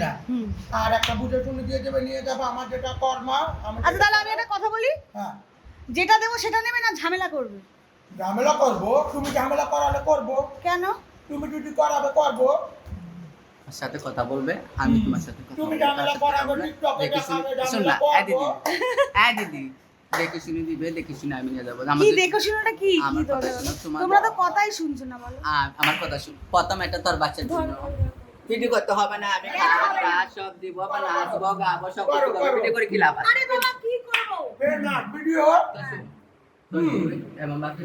না। আর একটা বুঝে শুনে দিয়ে দেবে, নিয়ে যাবো আমার যেটা কর্ম। আচ্ছা তাহলে আমি একটা কথা বলি, হ্যাঁ, যেটা দেবো সেটা নেবে না ঝামেলা করবে? ঝামেলা করবো? তুমি ঝামেলা করালে করবো। কেন? তুমি যদি করাবে করবো। আমার সাথে কথা বলবে, আমি তোমার সাথে কথা তুমি বলবো। ঝামেলা করাবে, টিকটকে দেখাবে, শোন ঝামেলা না, করবো। দিদি দেখে শুনে দিবে, দেখে শুনে আমি নিয়ে যাবো। কি দেখো শুনোটা কি? আমার কথা কি শোনো, তোমরা তো কথাই শুনছো না, বলো। আমার কথা শুন। প্রথম এটা তোর বাচ্চার জন্য ভিডিও করতে হবে না, আমি খাওয়া সব দিব, নাচবো গাবো সব কিছু করবো। ভিডিও করে কি লাভ আছে? আরে বাবা কি করবো? না ভিডিও এবং বাকি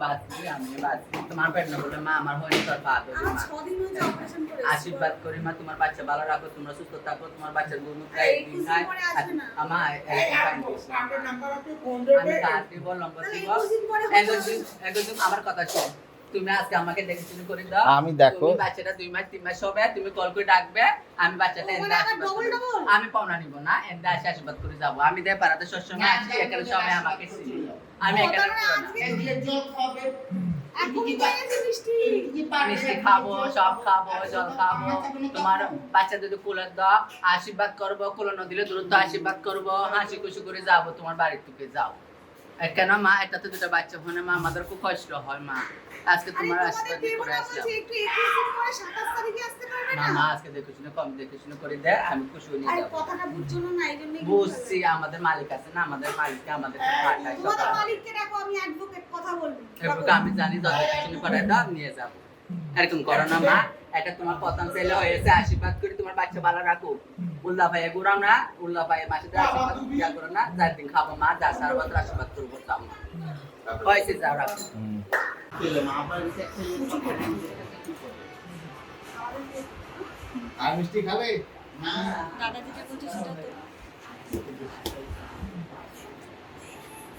বাঁচবি, আমি বাঁচবি। তোমার পেট না বলে মা আমার হয়নি, তোর পা ধরি মা। 6 দিন হয়েছে অপারেশন করে। আশীর্বাদ করি মা, তোমার বাচ্চা ভালো রাখো, তোমরা সুস্থ থাকো, তোমার বাচ্চার গুণু খাই দিন খায়। আমার আমার নাম্বার আছে, ফোন আমি দেবে। কার্ড দিব, নম্বর দিব। একদিন আমার কথা শোন, তুমি আজকে আমাকে দেখে শুনে করে দাও। আমি দেখো তুমি বাচ্চাটা 2 মাস 3 মাস হবে, তুমি কল করে ডাকবে, আমি বাচ্চাটা এনে আমি পাওনা নিব না, এনে আসে আশীর্বাদ করে যাব। আমি দেয় পাড়াতে সবসময় আসি, এখানে সবাই আমাকে চিনি। আমি এখানে মিষ্টি খাবো, সব খাবো, জল খাবো। তোমার বাচ্চা যদি কোলে দাও আশীর্বাদ করবো, কোলে না দিলে দ্রুত আশীর্বাদ করবো, হাসি খুশি করে যাবো তোমার বাড়ির থেকে। যাও কেন মা, একটা তো দুটো বাচ্চা হয় না মা, আমাদের খুব কষ্ট হয় মা। আজকে তোমার আশীর্বাদ করে আসলাম না মা, আজকে দেখে শুনে কম দেখে শুনে করে দে, আমি খুশি হয়ে নিয়ে যাবো। বুঝছি, আমাদের মালিক আছে না, আমাদের মালিককে আমাদের পাঠায় সকালে। আমি জানি যত কিছু পাঠায় দাও নিয়ে যাবো। এরকম করো না মা, এটা তোমার প্রথম ছেলে হয়েছে, আশীর্বাদ করি তোমার বাচ্চা ভালো রাখো। উল্লা ভাইয়া ঘুরাও না, উল্লা ভাইয়া মাসে আশীর্বাদ ইয়া করো না, 4 দিন খাবো মা, যা সারা বছর আশীর্বাদ করবো তাও মা। হয়েছে, যাও রাখো। আর মিষ্টি খাবে? দাদা যেটা বলছে সেটা তো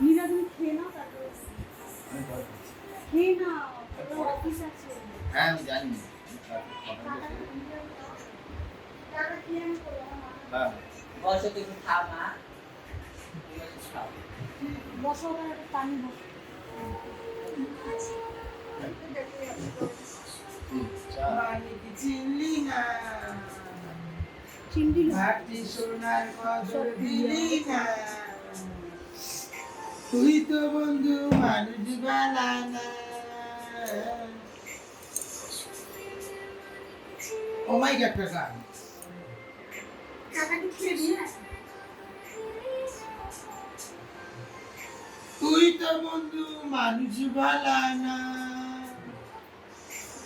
নীলা, তুমি খেয়ে নাও, তারপরে খেয়ে নাও, তোমার অফিস আছে। হ্যাঁ আমি জানি। দাদা কি আমি করবো? হ্যাঁ বসে তুমি খাও মা, খাও। বসো, ওখানে একটা পানি বসো। চিনলি না, চিংড়ি ভাটি সোনার কদর দিলি না, তুই তো বন্ধু মানুষ বালা না। ও মাই গড, একটা গান। কাকাকে খেয়ে দিয়ে তুই তো বন্ধু মানুষ বালা না।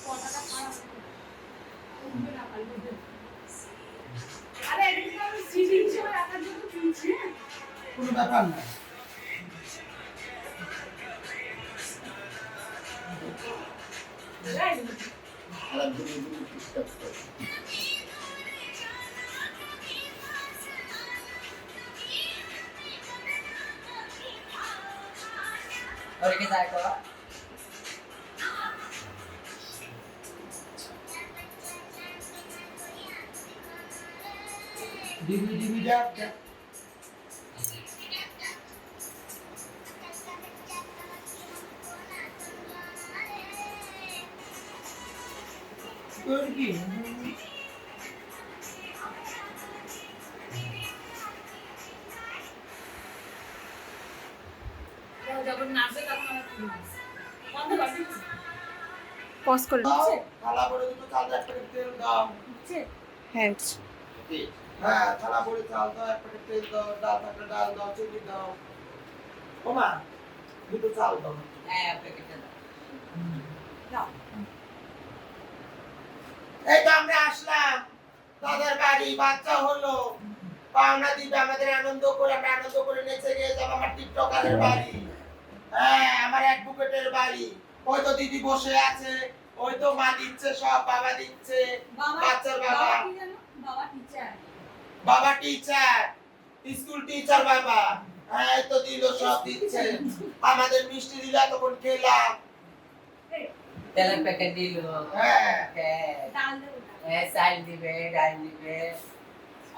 কথাটা খারাপ আরে এটা তো আমি সিডি হিসেবে রাখার জন্য কিনছি। কোনো ব্যাপার না। ওইদিকে যাই করো। ডিবি ডিবি ডাক ডাক। তোর কি পজ করে দাও, থালা ভরে দুটো চাল দাও, এক প্যাকেট তেল দাও। হ্যাঁ হ্যাঁ, থালা ভরে চাল দাও, এক প্যাকেট তেল দাও, ডাল থাকলে ডাল দাও, চিনি দাও। ও মা, দুটো চাল দাও। হ্যাঁ, প্যাকেটটা দাও। এই তো আমরা আসলাম দাদার বাড়ি, বাচ্চা হলো, পাওনা দিবে, আমাদের আনন্দ করে, আমরা আনন্দ করে নেচে গিয়ে যাবো আমার টিকটকারের বাড়ি। হ্যাঁ, আমার অ্যাডভোকেটের বাড়ি। ওই তো দিদি বসে আছে, ওই তো মা দিচ্ছে সব, বাবা দিচ্ছে, বাচ্চার বাবা, বাবা টিচার, স্কুল টিচার বাবা। হ্যাঁ, এই তো দিল, সব দিচ্ছে। আমাদের মিষ্টি দিলা, তখন খেলাম। তেলের প্যাকেট দিল। হ্যাঁ, হ্যাঁ, চাল দিবে, ডাল দিবে,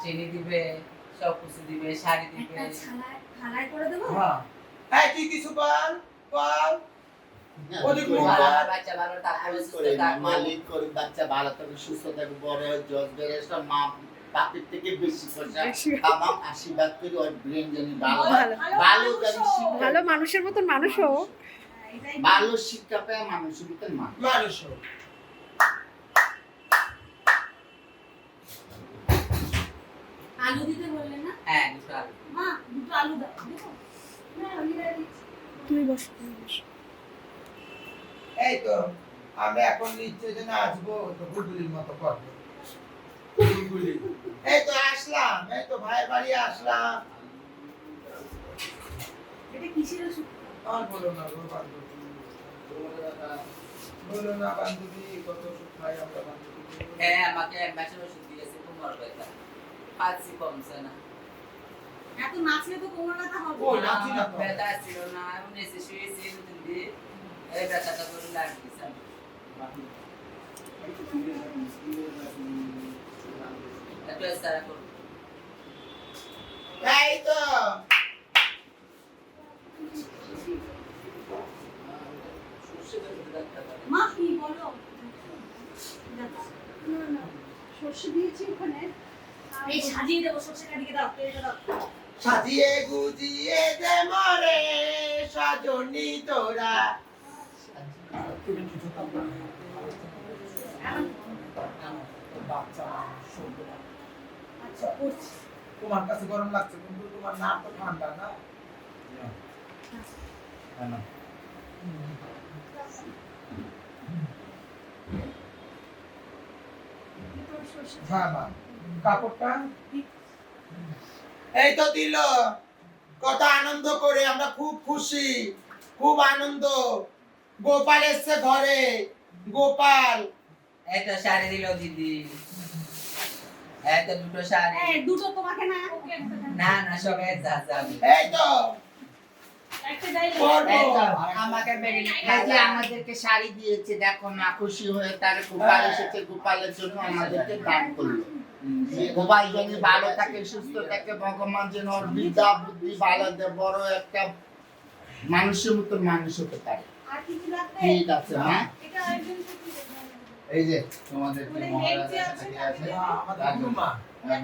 চিনি দিবে, সব কিছু দিবে, শাড়ি দিবে। থালায় করে দেবো। হ্যাঁ। এই তুই কিছু বল, বল। ওদিক মুখ ভালো কর। বাচ্চা ভালো তারপরে সুস্থ করে না, থাকবো। মালিক করে বাচ্চা ভালো থাকবে, সুস্থ থাকবে, বড় হয়, জজ বেরেস্টা, মা বাপের থেকে বেশি পয়সা কামাক, আশীর্বাদ করি ওর ব্রেন জানি ভালো ভালো। ভালো জানি শিক্ষা, ভালো মানুষের মতন মানুষ হোক। ভালো শিক্ষা পায় মানুষের ভিতরে মানুষ। মানুষ হোক। আলু দিতে বললে না? হ্যাঁ দুটো আলু। মা দুটো আলু দাও। দেখো। না আমি দিচ্ছি। তুমি বস। এই তো আমরা এখন নিচে যে নাচবো তো গুগুলির মতো করবো। গুগুলি। এই তো আসলাম, এই তো ভাইয়ের বাড়ি আসলাম। এটা কিসের ওষুধ? আর বলো না গো বান্ধবী। বলো না বান্ধবী, কত সুখ পাই আমরা বান্ধবী। হ্যাঁ আমাকে এক মাসের ওষুধ দিয়েছে কোমর ব্যথা। পাচ্ছি কমছে না। এত নাচলে তো কোমর ব্যথা হবে। ওই নাচি না তো। ব্যথা ছিল না, আমি নিচে শুয়েছি দুদিন দিয়ে। এই ব্যথাটা করে লাগতেছে। একটু এসারা করো। এই তো মা কি বলো? না না সর্ষে দিয়েছি ওখানে। এই সাজিয়ে দেবো, সর্ষে কাটিয়ে দাও, তেলটা দাও। সাজিয়ে গুজিয়ে দে মরে সজনী তোরা। বাচ্চা শুনতে পারে। আচ্ছা করছি। তোমার কাছে গরম লাগছে কিন্তু তোমার নাক তো ঠান্ডা না। হ্যাঁ মা, কাপড়টা এই তো দিল। কত আনন্দ করে, আমরা খুব খুশি, খুব আনন্দ। গোপাল এসছে ঘরে, গোপাল। একটা শাড়ি দিল দিদি। একটা দুটো শাড়ি। এই দুটো তোমাকে না, ওকে একটা দাও। না না সবাই যা যাবে। এই তো একটা যাই করবো। এই তো আমাকে বেরিয়ে এই যে আমাদেরকে শাড়ি দিয়েছে, দেখো না, খুশি হয়ে তার গোপাল এসেছে, গোপালের জন্য আমাদেরকে দান করলো। যে গোপাল যেন ভালো থাকে, সুস্থ থাকে, ভগবান যেন ওর বিদ্যা বুদ্ধি ভালো দেয়, বড় একটা মানুষের মতো মানুষ হতে পারে। আর কিছু লাগবে? ঠিক আছে মা। এটা আরেকজনকে কি দেবো? এই যে তোমাদের যে মানে মহারাজ হেড যে আছে আছে থাকে তাকে আছে হ্যাঁ, আমাদের গুরুমা।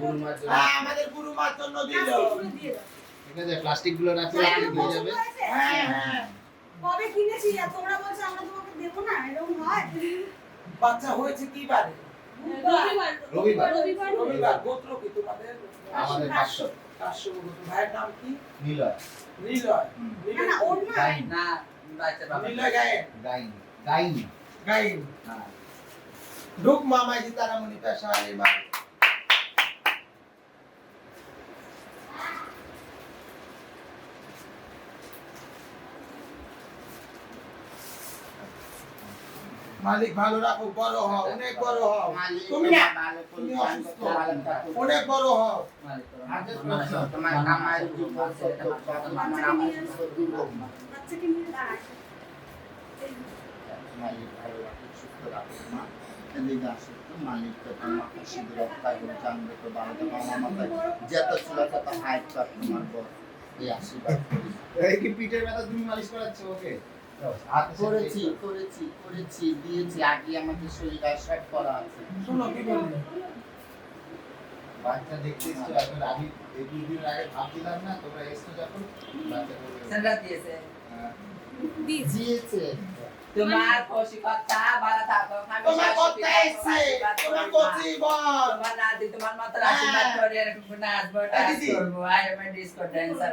গুরুমার জন্য হ্যাঁ, আমাদের গুরুমার জন্য দিল। প্লাস্টিকগুলো দিয়ে দাও। ঠিক আছে, প্লাস্টিক গুলো রাখলে হ্যাঁ, হয়ে পছন্দ যাবে। হয়েছে? হ্যাঁ হ্যাঁ, কবে কিনেছি আর তোমরা বলছো আমরা তোমাকে দেবো না, এরকম হয়? বাচ্চা হয়েছে কি বারে? রবিবার। রবিবার। রবিবার। রবিবার। গোত্র কি তোমাদের? আমাদের কাশ্য। কাশ্যপ গোত্র। ভাইয়ের নাম কি? নীলয় নিলয়। না নিলয় না ওর না। গাইন না বাচ্চা বাবা। নিলয় গায়েন। গাইন গাইন গাইন। হ্যাঁ ঢুক মামাজি তারামণি পেশা মা। মালিক ভালো রাখো, বড় হও, অনেক বড় হও। মালিক তুমি না, ভালো করে তুমি দান অসুস্থ। করতে ভালো থাকো। অনেক বড় হও। তোমার কামাই জীবন সত্য, তোমার আমার সত্য হোক। বাচ্চাকে নিয়ে দাঁড়ায়। মালিক ভালো রাখো, সুস্থ রাখো মা। এদিকে আসো তো, মালিক তো তোমার খুশি রক্ষা করে জানবে তো ভালো থাকো। আমার মাথায় যত ছিল তত হাইট পাক তোমার পর এই আশীর্বাদ করি। এই কি পিঠের ব্যথা তুমি মালিশ করাচ্ছ ওকে? হাত করেছি করেছি করেছি দিয়েছি, আগে আমাদের শরীরে সব করা আছে। শোনো কি বললি? বাচ্চা দেখতে এসছো, এখন আমি এই 2 দিন আগে ভাবছিলাম না তোমরা এসছো যখন বাচ্চা করবে। সেন্টার দিয়েছে। হ্যাঁ। দিয়েছে তোমার খুশি কথা ভালো থাকো। তোমার কথা এসছে, তোমার কচি বল। তোমার নাতি তোমার মাথার আশীর্বাদ করে এরকম নাচবো ডান্স দিদি। করবো। I am disco dancer.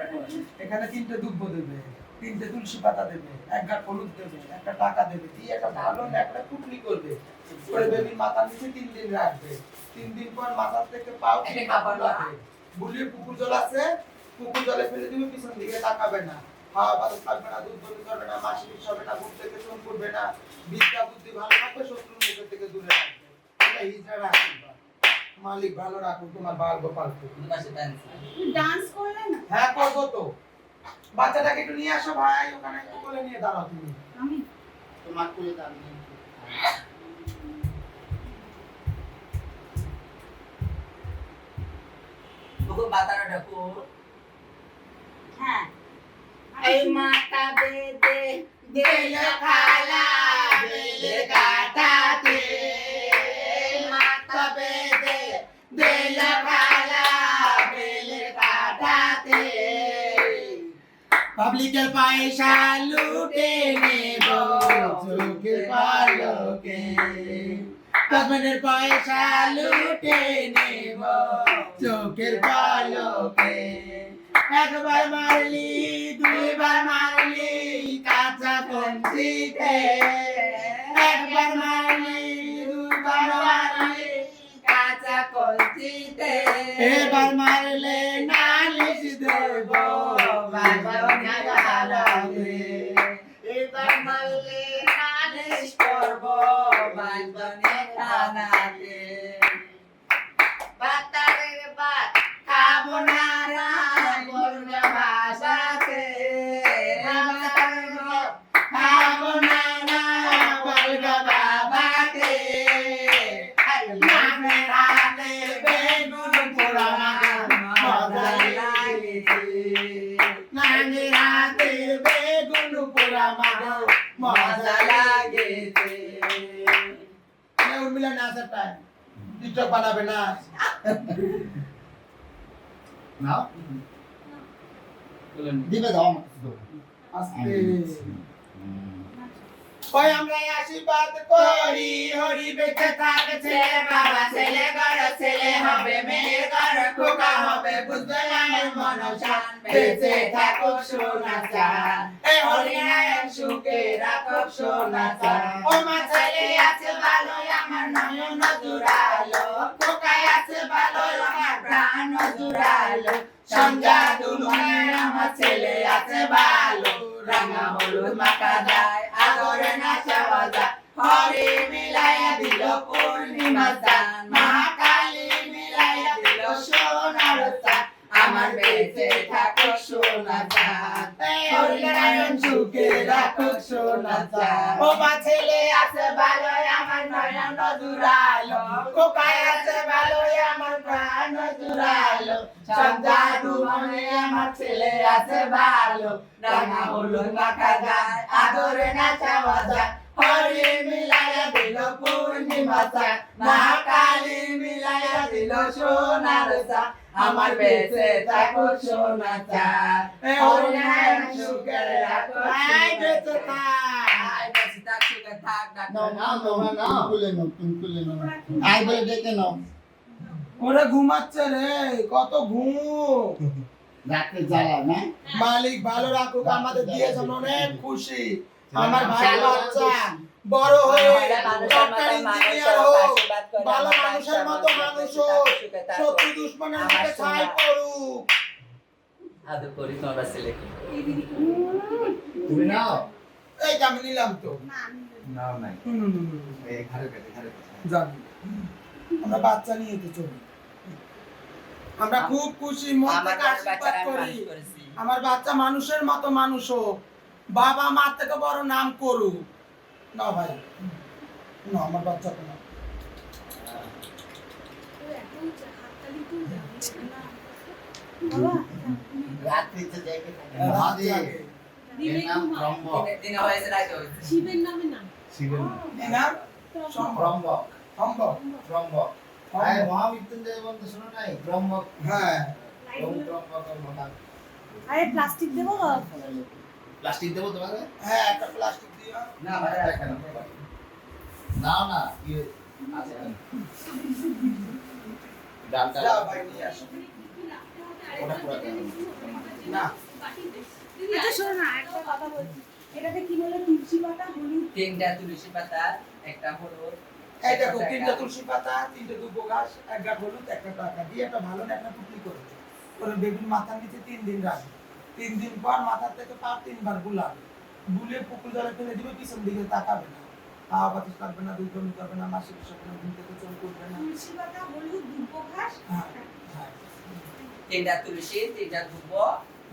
এখানে 3টে দুব্ব দেবে, 3টে তুলসী পাতা দেবে, 1 গাঁট হলুদ দেবে, 1টা টাকা দেবে, দিয়ে একটা ভালো একটা কুটনি করবে। করে বেবির মাথার নিচে 3 দিন রাখবে। 3 দিন পর মাথার থেকে পাও একটা ঠিক কাপড় কাপড় বুলিয়ে পুকুর জল আছে, পুকুর জলে ফেলে দিবে, পিছন দিকে তাকাবে না। খাওয়া বাতাস থাকবে না, দুধ বমি করবে না, মাসি বিষ হবে না, ঘুম থেকে চোখ করবে না, বিদ্যা বুদ্ধি ভালো রাখবে, শত্রুর মুখের থেকে দূরে রাখবে। এটা হিজড়ার আশীর্বাদ। মালিক ভালো রাখুক তোমার বাল গোপালকে। তোমার সাথে ডান্স। তুমি ডান্স করলে না? হ্যাঁ করবো তো। বাচ্চাটাকে একটু নিয়ে আসো ভাই, ওখানে একটু কোলে নিয়ে দাঁড়াও তুমি। আমি তোমার করে দান নেই। ওকে বাতানো ঢাকো। হ্যাঁ। এই মাতা দে দে দিল খালা বেলে কাটাতে মাথা বেঁধে দিল খালা বেলে কাটাতে পাবলিকের পয়সা লুটে নেব চোখের পলকে পাবলিকের পয়সা লুটে নেব চোখের পলকে একবার মারলি দুইবার মারলি কাঁচা কঞ্চিতে একবার মারলি দুইবার মারলি কাঁচা কঞ্চিতে এবার মারলে নালিশ দেব বাজনা গালাতে এবার মারলে নালিশ করব বাজনা গালাতে বাতারের বাত খাবো না বর্ণ ভাষাতে খাবো না বর্ণ বাবাতে নামের হাতে বেগুন পোড়া মজা লাগেছে নামের হাতে বেগুন পোড়া মজা লাগেছে উর্মিলা নাচ একটা টিকটক বানাবে না নাও দিবে দাও আস্তে ওই আমরা আশীর্বাদ করি হরি বেঁচে থাকে ছেলে বাবা ছেলে ঘর ছেলে হবে মেয়ের ঘর খোকা হবে বুঝবে আমার মনসান বেঁচে থাকুক সোনা চান এই হরি নারায়ণ সুখে রাখুক সোনা চান ও মা ছেলে আছে ভালো আমার নয়ন জুড়ালো খোকায় আছে ভালো আমার প্রাণ জুড়ালো সঞ্জা দুলুনের আমার ছেলে আছে ভালো রাঙা হলুদ মাখা যায় আগরে নাচা বাজা হরি মিলাইয়া দিল পূর্ণিমা চান মহাকালী মিলাইয়া দিল সোনার চান আমার বেঁচে থাকুক সোনা চান হরি নারায়ণ সুখে রাখুক সোনা চান ও মা ছেলে আছে ভালো আমার নয়ন জুড়ালো কোকায় আছে ভালো আমার প্রাণ জুড়ালো সঞ্জা দুলুনে আমার ছেলে আছে ভালো রাঙা হলুদ মাখা যায় আদরে নাচা বাজা হরি মিলাইয়া দিল পূর্ণিমা চান মহাকালী মিলাইয়া দিল সোনার চান আমার বেঁচে থাকুক সোনা চান হরি নারায়ণ সুখে রাখুক বেঁচে থাক বেঁচে থাক সুখে থাক নাও নাও নাও নাও খুলে নাও তুমি খুলে নাও আই বলে ডেকে নাও ওরে ঘুমাচ্ছে রে কত ঘুম রাতে জ্বালা না মালিক ভালো রাখুক আমাদের দিয়েছে অনেক খুশি আমার ভাই বাচ্চা বড় হয়ে ডক্টর ইঞ্জিনিয়ার হোক ভালো মানুষের মতো মানুষ হোক শত্রু দুশ্মনের মুখে ছাই পড়ুক আদর করি তোমার ছেলেকে তুমি নাও এই আমি নিলাম তো নাও নাই এই ঘরে পেতে যাবি আমরা বাচ্চা নিয়ে তো চলি আমরা খুব খুশি মন থেকে আশীর্বাদ করি আমার বাচ্চা মানুষের মতো মানুষ হোক বাবা মা থেকে বড় নাম করুক না ভাই না আমার বাচ্চা তো না রাত্রিতে দেখে মহাদেব এর নাম ব্রহ্ম দিন হয়েছে রাতে হয়েছে শিবের নামে না শিবের না সম্ভব ব্রহ্ম সম্ভব ব্রহ্ম আয় মহামৃত্যুঞ্জয় বলতে শোনো নাই ব্রহ্ম হ্যাঁ ওম ব্রহ্ম ব্রহ্ম আরে প্লাস্টিক দেবো প্লাস্টিক দেবো তোমাকে হ্যাঁ একটা প্লাস্টিক দিও না ভাই নাও না কি আছে ডালটা যাও ভাই নিয়ে আসো ওটা পুরো না এটা শোনো না একটা কথা বলছি এটাতে কি বলে তুলসী পাতা হলুদ তিনটা তুলসী পাতা একটা হলুদ এই দেখো তিনটা তুলসী পাতা তিনটে দুবো ঘাস এক গাঁট হলুদ একটা টাকা দিয়ে একটা ভালো একটা টুকরি করেছে করে বেগুন মাথার নিচে 3 দিন রাখবে 3 দিন পর মাথা থেকে পা 3 বার গুলাবে গুলে পুকুর জলে ফেলে দিবে পিছন দিকে তাকাবে না খাওয়া বাতাস করবে না দুধ বমি করবে না মাসিক করবে না ঘুম থেকে চল করবে না তুলসী পাতা হলুদ দুব্বো ঘাস হ্যাঁ হ্যাঁ তিনটা তুলসী তিনটা ধুবো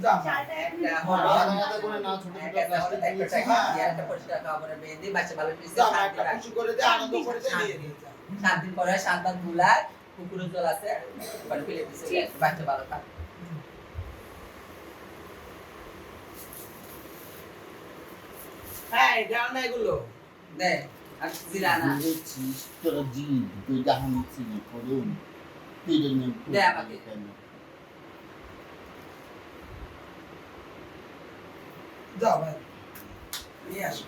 যাও চালটা একটা একটু হলুদ আলাদা আলাদা করে নাও ছোট ছোট একটা হলুদ প্লাস্টিক একটা দিয়েছি টাকা দিয়ে একটা পরিষ্কার কাপড়ে বেঁধে বাচ্চা ভালো পিসে যাও শান্তি একটা রাখ খুশি করে দে আনন্দ করে দে নিয়ে নিয়ে যা শান্তি করে শান্তান ধুলায় পুকুরে জল আছে ওখানে ফেলে দিছে বাচ্চা ভালো থাক হ্যাঁ যাও না এগুলো দে আর জিরা না বুঝেছিস তোরা জিদ তুই জাহান চিনি করুন তুই জন্য দে আমাকে। যাও ভাই নিয়ে আসো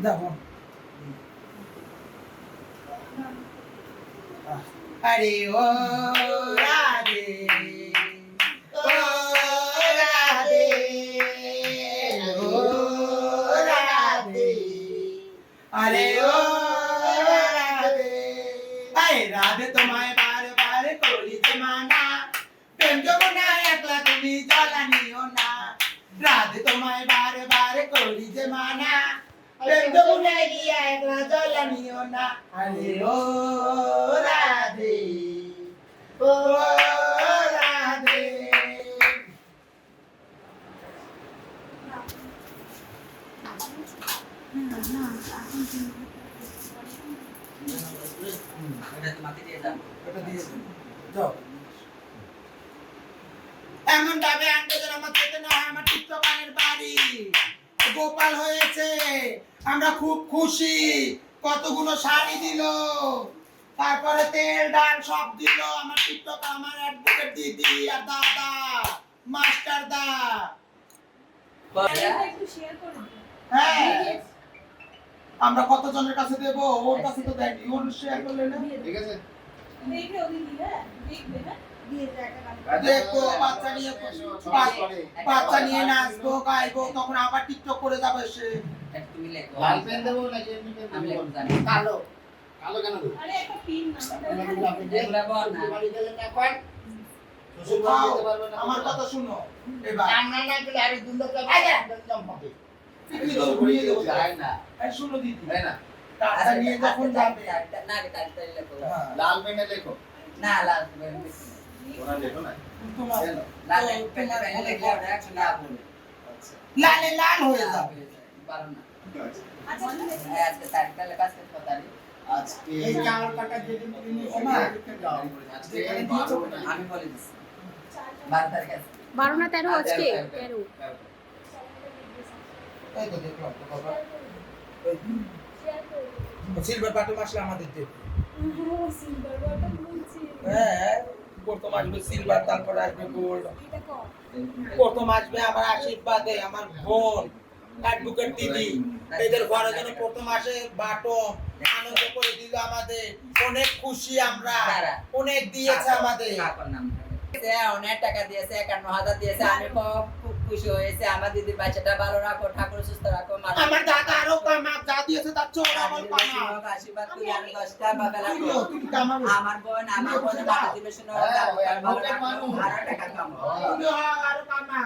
যাও আরে ও রাধে ও রাধে ও রাধে আরে ও রাধে আরে রাধে তোমায় বারবার করিতে মানা প্রেম যমুনা একলা তুমি জ্বালানিও না রাধে তোমায় বারবার করিতে মানা প্রেম যমুনায় গিয়া একলা জ্বালানিও না আরে ও রাধে ও রাধে এটা তোমাকে দিয়ে যাবো এটা দিয়ে দিন যাও এমন ভাবে আনতে যেন আমার যেতে না হয় আমার টিকটকারের বাড়ি গোপাল হয়েছে আমরা খুব খুশি কতগুলো শাড়ি দিল তারপরে তেল ডাল সব দিল আমার টিকটক আমার অ্যাডভোকেট দিদি আর দাদা মাস্টার দা একটু শেয়ার করে দিন হ্যাঁ আমরা কতজনের কাছে দেব ওর কাছে তো দেয়নি ওর শেয়ার করলে না ঠিক আছে দেখে ওদিন দিলে দেখবে না দিয়ে একটা কাজ দেখবো বাচ্চা নিয়ে বাচ্চা নিয়ে নাচবো গাইবো তখন আবার টিকটক করে যাবে সে এটা তুমি লেখো লাল পেন দেবো নাকি এমনি পেন আমি দেবো লেখো জানি কালো কালো কেন দেবো আরে একটা পিন না এগুলা বল না বাড়ি গেলে না কয় শ্বশুর বাড়ি যেতে পারবে না আমার কথা শুনো এবার রান্না না গেলে আরে দুধ তো হবে কি দেবো, ঘুরিয়ে দেবো যায় না এই শুনো দিদি তাই না টাকা নিয়ে যখন যাবে না রে তাড়াতাড়ি লেখো হ্যাঁ, লাল পেনে লেখো না লাল ওরা লেখো না তোমার কেন? লাল তো পেন তোমার পেন লেখলে ওটা একটু লাভ হবে আচ্ছা লালে লাল হয়ে যাবে পারো না আচ্ছা ঠিক আছে আজকে তারিখটা লেখা আছে কত তারিখ আজকে এই চাউল কাটা যেদিন তুমি ওমা, আজকে যেখানে দিয়েছো 12 না আমি বলে দিচ্ছি 12 তারিখ আছে 12 না 13 আজকে 13 এই তো দেখলাম তো বাবা সিলভার বাটন আসলে আমাদের দেবে হ্যাঁ সিলভার বাটন বলছি হ্যাঁ প্রথম আসবে সিলভার তারপর আসবে গোল্ড এটা কর প্রথম আসবে আমার আশীর্বাদে আমার বোন অ্যাডভোকেট দিদি এদের ঘরে যেন প্রথম আসে বাটন আনন্দ করে দিল আমাদের অনেক খুশি আমরা অনেক দিয়েছে আমাদের কাকর নাম সে অনেক টাকা দিয়েছে 51,000 দিয়েছে আমি খুব খুশি হয়েছে আমার দিদির বাচ্চাটা ভালো রাখো ঠাকুর সুস্থ রাখো আমার দাদা আরো কামা যা দিয়েছে তার চেয়ে আমার কামা আশীর্বাদ করি আমি 10টা বাবেলা তুমি কামাবে আমার বোন টাকা দিবে শুনো আরো টাকা কামাও তুমি আরো কামা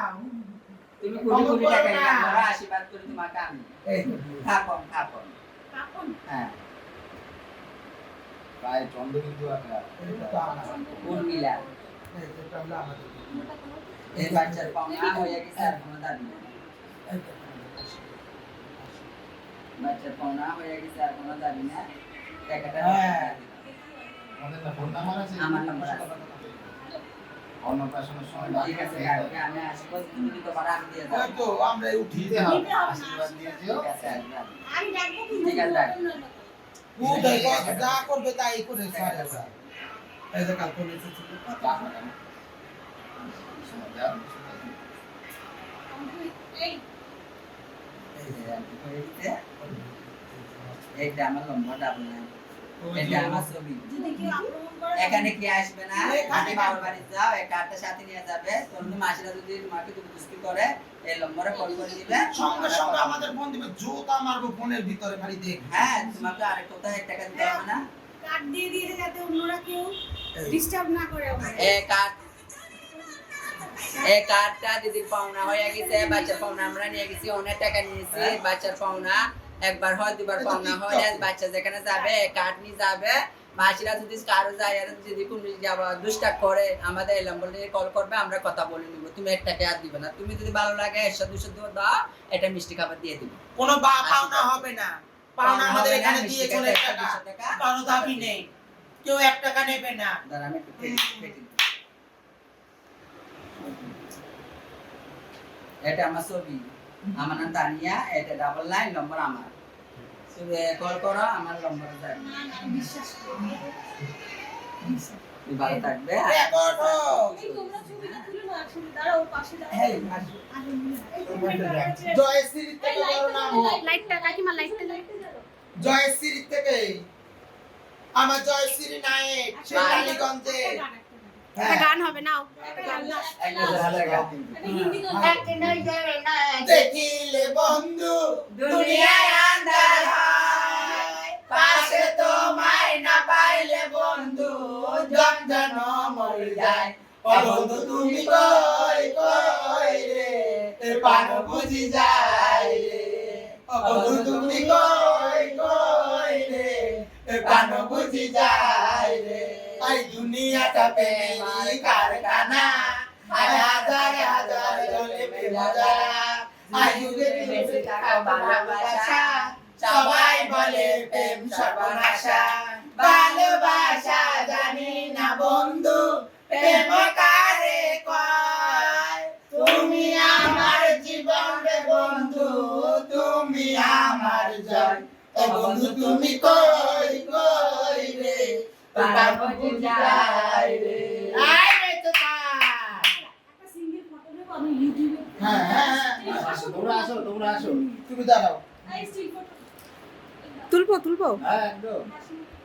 তুমি কোটি কোটি টাকা ইনকাম করো আশীর্বাদ করি তোমাকে আমি এই থাকো কাপন হ্যাঁ প্রায় চন্দ্রবিন্দু আঁকা উর্মিলা এটা হলো আমাদের এই বাচ্চার পাওনা হয়ে গেছে আর কোনো দাবি নেই বাচ্চার পাওনা হয়ে গেছে আর কোনো দাবি না টাকাটা হ্যাঁ। আমাদের না ফোন নাম্বার আছে আমার নাম্বার আছে অন্নপ্রাশনের সময় ঠিক আছে কালকে আমি আসবো তুমি দিতে পারো আমি দিয়ে ওই দেবো তো আমরা উঠি দিতে হবে আশীর্বাদ দিয়ে দিও ঠিক আছে আসবে। আমি ডাকবো কি ঠিক আছে, রাখ। ও দেখো যা করবে তাই করে সারা সারা এই যে কালকে এসেছিল যাক না কেন? শোনো, যাও। এই এইটা আমার লম্বা ডাবল নাই এটা আমার ছবি যদি কেউ আক্রমণ করে এখানে কি আসবে না আমি বাবার বাড়ি যাও এই কার্ডটা সাথে নিয়ে যাবে তোর মাসিরা যদি তোমাকে দুষ্টি করে এই নম্বরে কল করে দিবে সঙ্গে সঙ্গে আমাদের ফোন দিবে জোতা মারবো ফোনের ভিতরে খালি দেখ হ্যাঁ তোমাকে আরেক কোথায় 1 টাকা দিতে হবে না কার্ড দিয়ে দিয়েছে যাতে অন্যরা কেউ ডিস্টার্ব না করে আমাকে এই কার্ডটা দিদির পাওনা হয়ে গেছে বাচ্চার পাওনা আমরা নিয়ে গেছি অনেক টাকা নিয়েছি বাচ্চার পাওনা একবার হয় দুবার পাওনা হয় বাচ্চা যেখানে যাবে এই কার্ড নিয়ে যাবে মাসিরা যদি কারো যায় আর যদি কোনো দুষ্টা করে আমাদের এই নম্বরে কল করবে আমরা কথা বলে নিব তুমি 1 টাকা আর দিবে না তুমি যদি ভালো লাগে 100-200 দাও এটা মিষ্টি খাবার দিয়ে দিবে কোনো পাওনা হবে না পাওনা আমাদের এখানে দিয়ে চলে টাকা পাওনা দাবি নেই কেউ 1 টাকা নেবে না দাঁড়া আমি একটু কেটে দিই। এটা আমার ছবি আমার নাম তানিয়া, এটা ডাবল লাইন নম্বর আমার। তুমি কল করো, আমার নম্বর যাবে। না না বিশ্বাস করো বিশ্বাস তুমি ভালো থাকবে। রেকর্ড হোক। এই তোমরা ছবিটা তুলে না আসলে দাঁড়াও পাশে দাঁড়াও এই, আসো। এই ছবিটা আছে জয়শ্রী থেকে বড় নাম হোক। লাইটটা কাকিমা লাইটটা জয়শ্রী থেকে আমার জয়শ্রী নায়ক শিলালিগঞ্জে একটা গান হবে নাও। হিন্দি গান দেখিলে বন্ধু দুনিয়ায় আন্ধার হয়, পাশে তোমায় না পাইলে বন্ধু জমজন মরে যায়। ও বন্ধু তুমি কই কই রে, এ পান বুঝি যায় রে। ও বন্ধু তুমি কই কই রে, এ পান বুঝি যায় রে। এই দুনিয়াটা প্রেমেরই কারখানা, হাজার হাজার জলে প্রেমা যারা। আই যুগে প্রেমে থাকা ভালোবাসা, সবাই বলে প্রেম সর্বনাশা। ভালোবাসা জানি না বন্ধু, প্রেম কারে কয়। তুমি আমার জীবন রে বন্ধু, তুমি আমার জয়। ও বন্ধু তুমি কই কই রে, প্রাণ বুঝায় রে। আই রে তো তার। একটা সিঙ্গেল ফটো নেব আমি ইউটিউবে হ্যাঁ হ্যাঁ তোমরা আসো তুমি দাঁড়াও। এই স্টিল ফটো তুলবো তুলবো হ্যাঁ একদম আসো